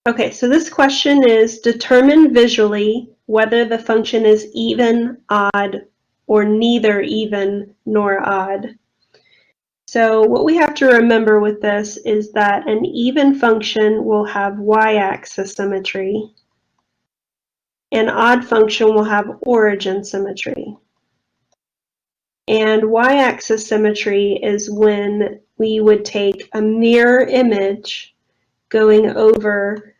Okay, so this question is determine visually whether the function is even, odd, or neither even nor odd. So what we have to remember with this is that an even function will have y-axis symmetry. An odd function will have origin symmetry. And y-axis symmetry is when we would take a mirror image going over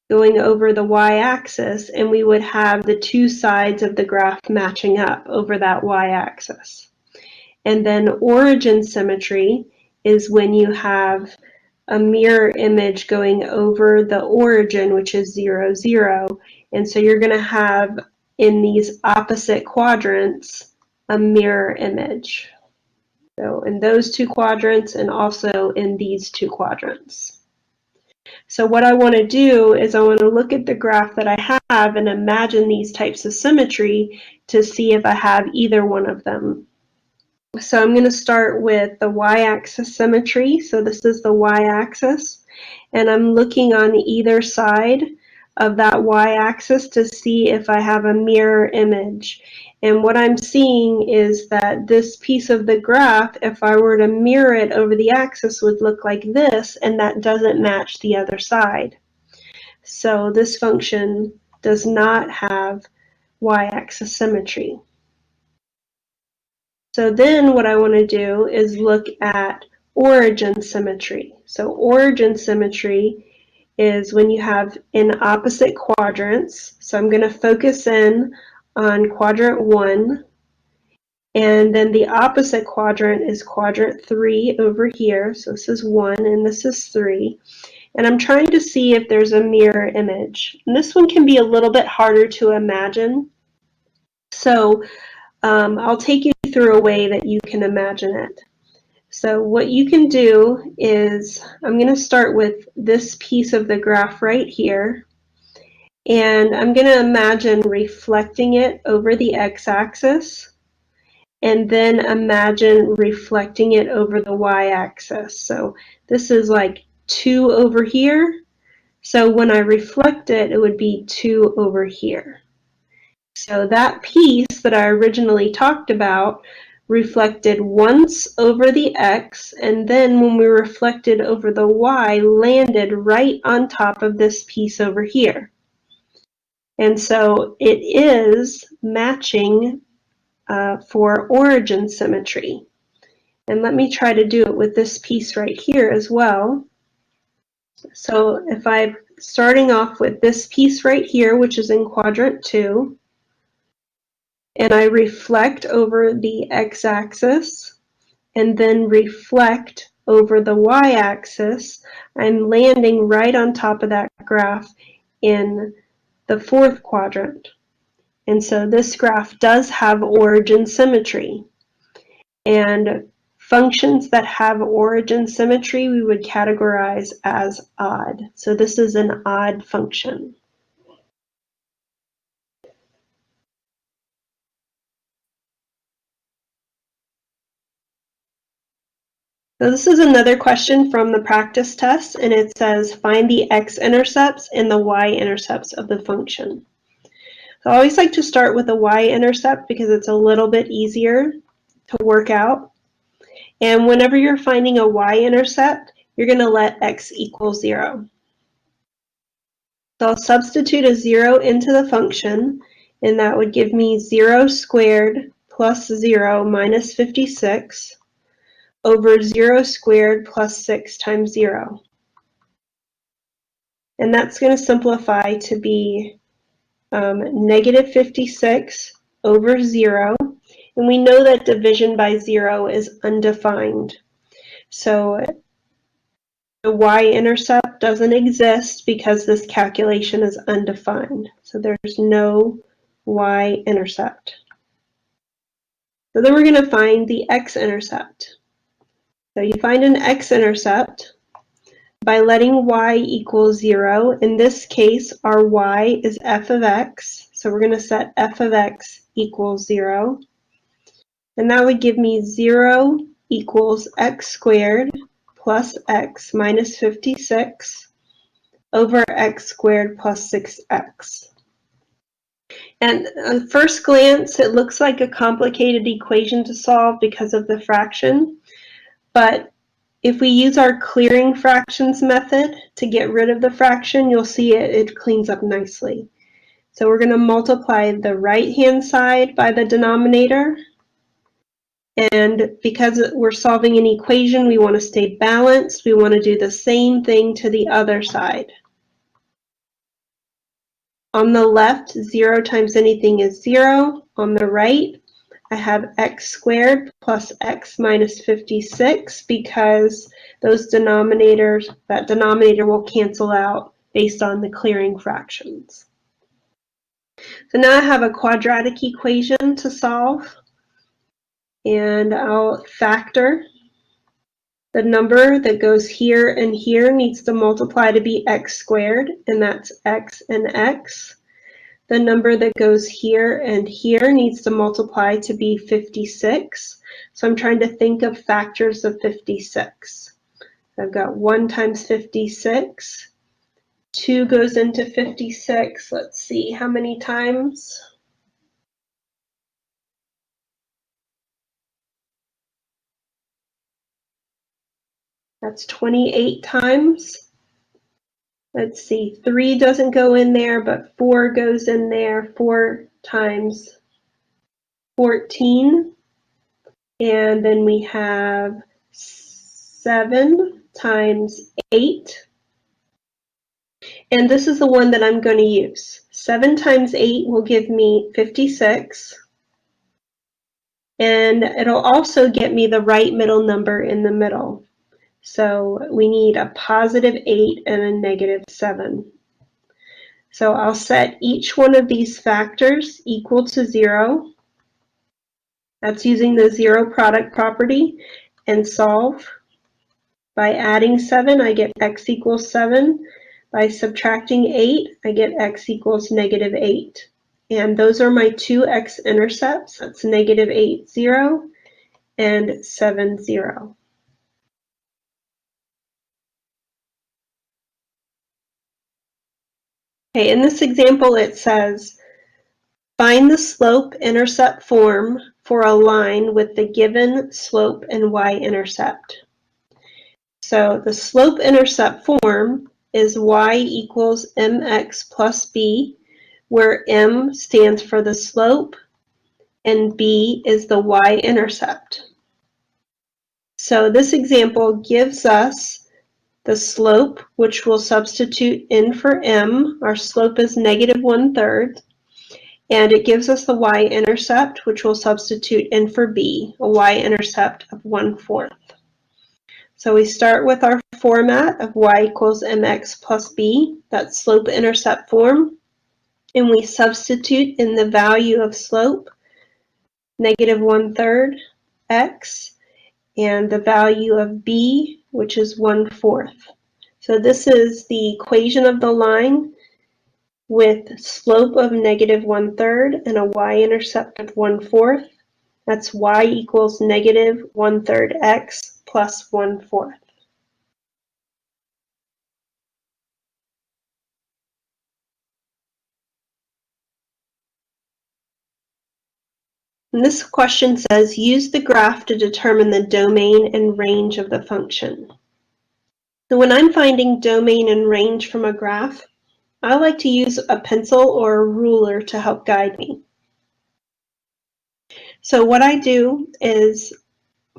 the y-axis, and we would have the two sides of the graph matching up over that y-axis. And then origin symmetry is when you have a mirror image going over the origin, which is 0, 0. And so you're going to have in these opposite quadrants a mirror image. So in those two quadrants and also in these two quadrants. So what I want to do is I want to look at the graph that I have and imagine these types of symmetry to see if I have either one of them. So I'm going to start with the y-axis symmetry. So this is the y-axis, and I'm looking on either side of that y-axis to see if I have a mirror image. And what I'm seeing is that this piece of the graph, if I were to mirror it over the axis, would look like this, and that doesn't match the other side. So this function does not have y-axis symmetry. So then what I want to do is look at origin symmetry. So origin symmetry is when you have in opposite quadrants. So I'm going to focus in on quadrant 1, and then the opposite quadrant is quadrant 3 over here. So this is 1 and this is 3. And I'm trying to see if there's a mirror image. And this one can be a little bit harder to imagine. So I'll take you through a way that you can imagine it. So what you can do is I'm going to start with this piece of the graph right here. And I'm going to imagine reflecting it over the x-axis, and then imagine reflecting it over the y-axis. So this is like 2 over here. So when I reflect it, it would be 2 over here. So that piece that I originally talked about reflected once over the x, and then when we reflected over the y, landed right on top of this piece over here. And so it is matching for origin symmetry. And let me try to do it with this piece right here as well. So if I'm starting off with this piece right here, which is in quadrant 2, and I reflect over the x-axis and then reflect over the y-axis, I'm landing right on top of that graph in the 4th quadrant. And so this graph does have origin symmetry. And functions that have origin symmetry we would categorize as odd. So this is an odd function. So this is another question from the practice test, and it says find the x-intercepts and the y-intercepts of the function. So I always like to start with the y-intercept because it's a little bit easier to work out. And whenever you're finding a y-intercept, you're going to let x equal 0. So I'll substitute a 0 into the function, and that would give me 0 squared plus 0 minus 56 over 0 squared plus 6 times 0. And that's going to simplify to be negative 56 over 0. And we know that division by 0 is undefined. So the y-intercept doesn't exist because this calculation is undefined. So there's no y-intercept. So then we're going to find the x-intercept. So you find an x-intercept by letting y equal 0. In this case, our y is f of x. So we're going to set f of x equals 0. And that would give me 0 equals x squared plus x minus 56 over x squared plus 6x. And at first glance, it looks like a complicated equation to solve because of the fraction, but if we use our clearing fractions method to get rid of the fraction, you'll see it cleans up nicely. So we're going to multiply the right-hand side by the denominator. And because we're solving an equation, we want to stay balanced. We want to do the same thing to the other side. On the left, 0 times anything is 0. On the right, I have x squared plus x minus 56 because those denominators, that denominator will cancel out based on the clearing fractions. So now I have a quadratic equation to solve, and I'll factor. The number that goes here and here needs to multiply to be x squared, and that's x and x. The number that goes here and here needs to multiply to be 56. So I'm trying to think of factors of 56. I've got 1 times 56. 2 goes into 56. Let's see how many times. That's 28 times. Let's see, 3 doesn't go in there, but 4 goes in there. 4 times 14. And then we have 7 times 8. And this is the one that I'm going to use. 7 times 8 will give me 56. And it'll also get me the right middle number in the middle. So we need a positive 8 and a negative 7. So I'll set each one of these factors equal to 0. That's using the zero product property, and solve. By adding 7, I get x equals 7. By subtracting 8, I get x equals negative 8. And those are my two x-intercepts. That's negative 8, 0, and 7, 0. Okay, in this example it says, find the slope-intercept form for a line with the given slope and y-intercept. So the slope-intercept form is y equals mx plus b, where m stands for the slope and b is the y-intercept. So this example gives us the slope, which we'll substitute in for m. Our slope is negative 1/3. And it gives us the y-intercept, which we'll substitute in for b, a y-intercept of 1/4. So we start with our format of y equals mx plus b, that slope-intercept form, and we substitute in the value of slope, negative 1/3 x, and the value of b, which is 1/4. So this is the equation of the line with slope of negative 1/3 and a y-intercept of 1/4. That's y equals negative 1/3 x plus 1/4. And this question says, use the graph to determine the domain and range of the function. So when I'm finding domain and range from a graph, I like to use a pencil or a ruler to help guide me. So what I do is,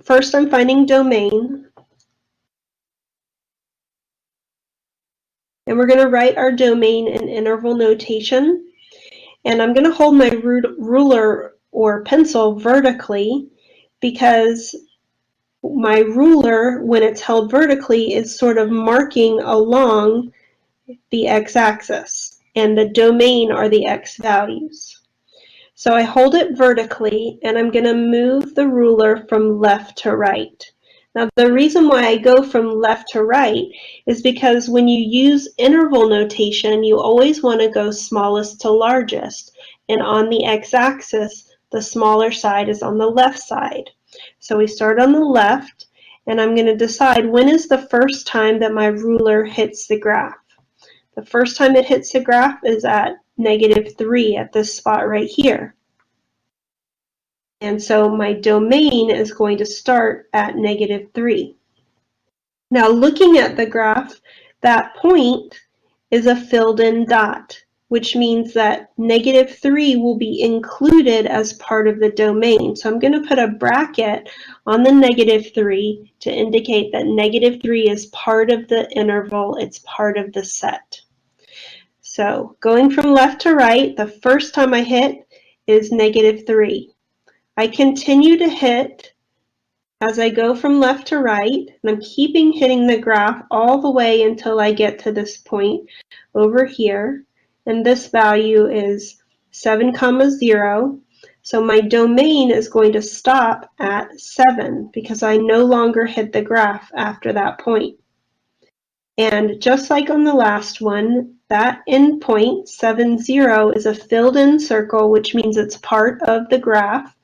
first I'm finding domain, and we're going to write our domain in interval notation, and I'm going to hold my ruler or pencil vertically because my ruler, when it's held vertically, is sort of marking along the x-axis, and the domain are the x values. So I hold it vertically, and I'm going to move the ruler from left to right. Now the reason why I go from left to right is because when you use interval notation, you always want to go smallest to largest, and on the x-axis, the smaller side is on the left side. So we start on the left, and I'm going to decide when is the first time that my ruler hits the graph. The first time it hits the graph is at -3 at this spot right here. And so my domain is going to start at -3. Now looking at the graph, that point is a filled in dot, which means that -3 will be included as part of the domain. So I'm going to put a bracket on the -3 to indicate that -3 is part of the interval, it's part of the set. So going from left to right, the first time I hit is -3. I continue to hit as I go from left to right, and I'm keeping hitting the graph all the way until I get to this point over here, and this value is 7, 0. So my domain is going to stop at 7 because I no longer hit the graph after that point. And just like on the last one, that endpoint, 7, 0, is a filled in circle, which means it's part of the graph,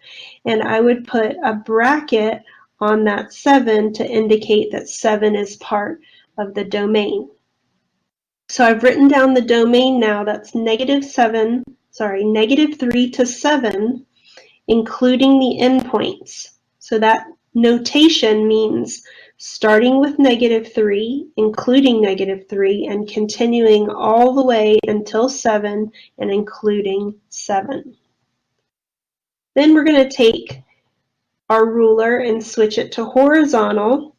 and I would put a bracket on that 7 to indicate that 7 is part of the domain. So I've written down the domain now. That's -3 to 7, including the endpoints. So that notation means starting with -3, including -3, and continuing all the way until 7 and including 7. Then we're going to take our ruler and switch it to horizontal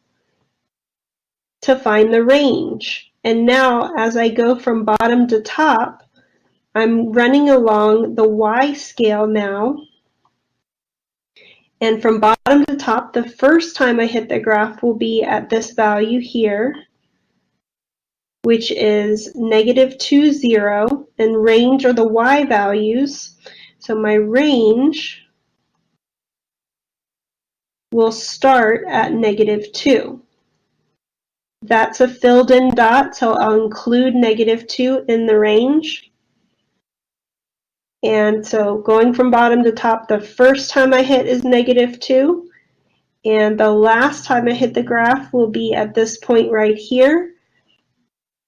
to find the range. And now as I go from bottom to top, I'm running along the Y scale now. And from bottom to top, the first time I hit the graph will be at this value here, which is -2, 0, and range are the Y values. So my range will start at -2. That's a filled in dot, so I'll include -2 in the range. And so going from bottom to top, the first time I hit is -2, and the last time I hit the graph will be at this point right here,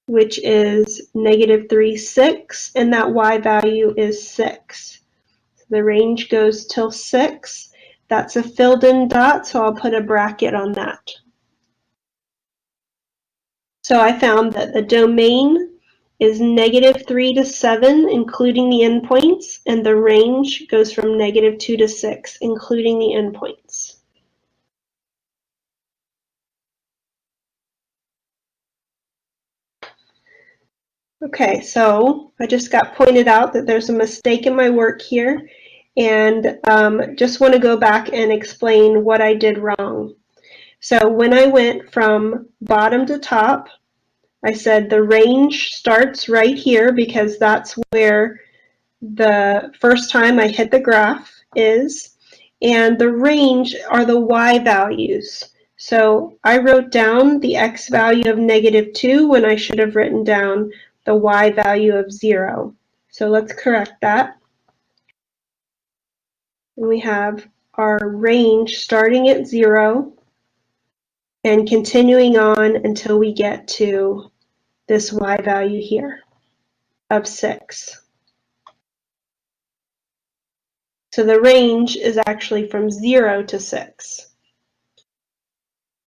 which is -3, 6, and that Y value is 6. So the range goes till 6. That's a filled in dot, so I'll put a bracket on that. So I found that the domain is -3 to 7, including the endpoints, and the range goes from -2 to 6, including the endpoints. Okay, so I just got pointed out that there's a mistake in my work here, and just want to go back and explain what I did wrong. So when I went from bottom to top, I said the range starts right here because that's where the first time I hit the graph is, and the range are the Y values. So I wrote down the X value of -2 when I should have written down the Y value of 0. So let's correct that. And we have our range starting at 0 and continuing on until we get to this Y value here of 6. So the range is actually from 0 to 6.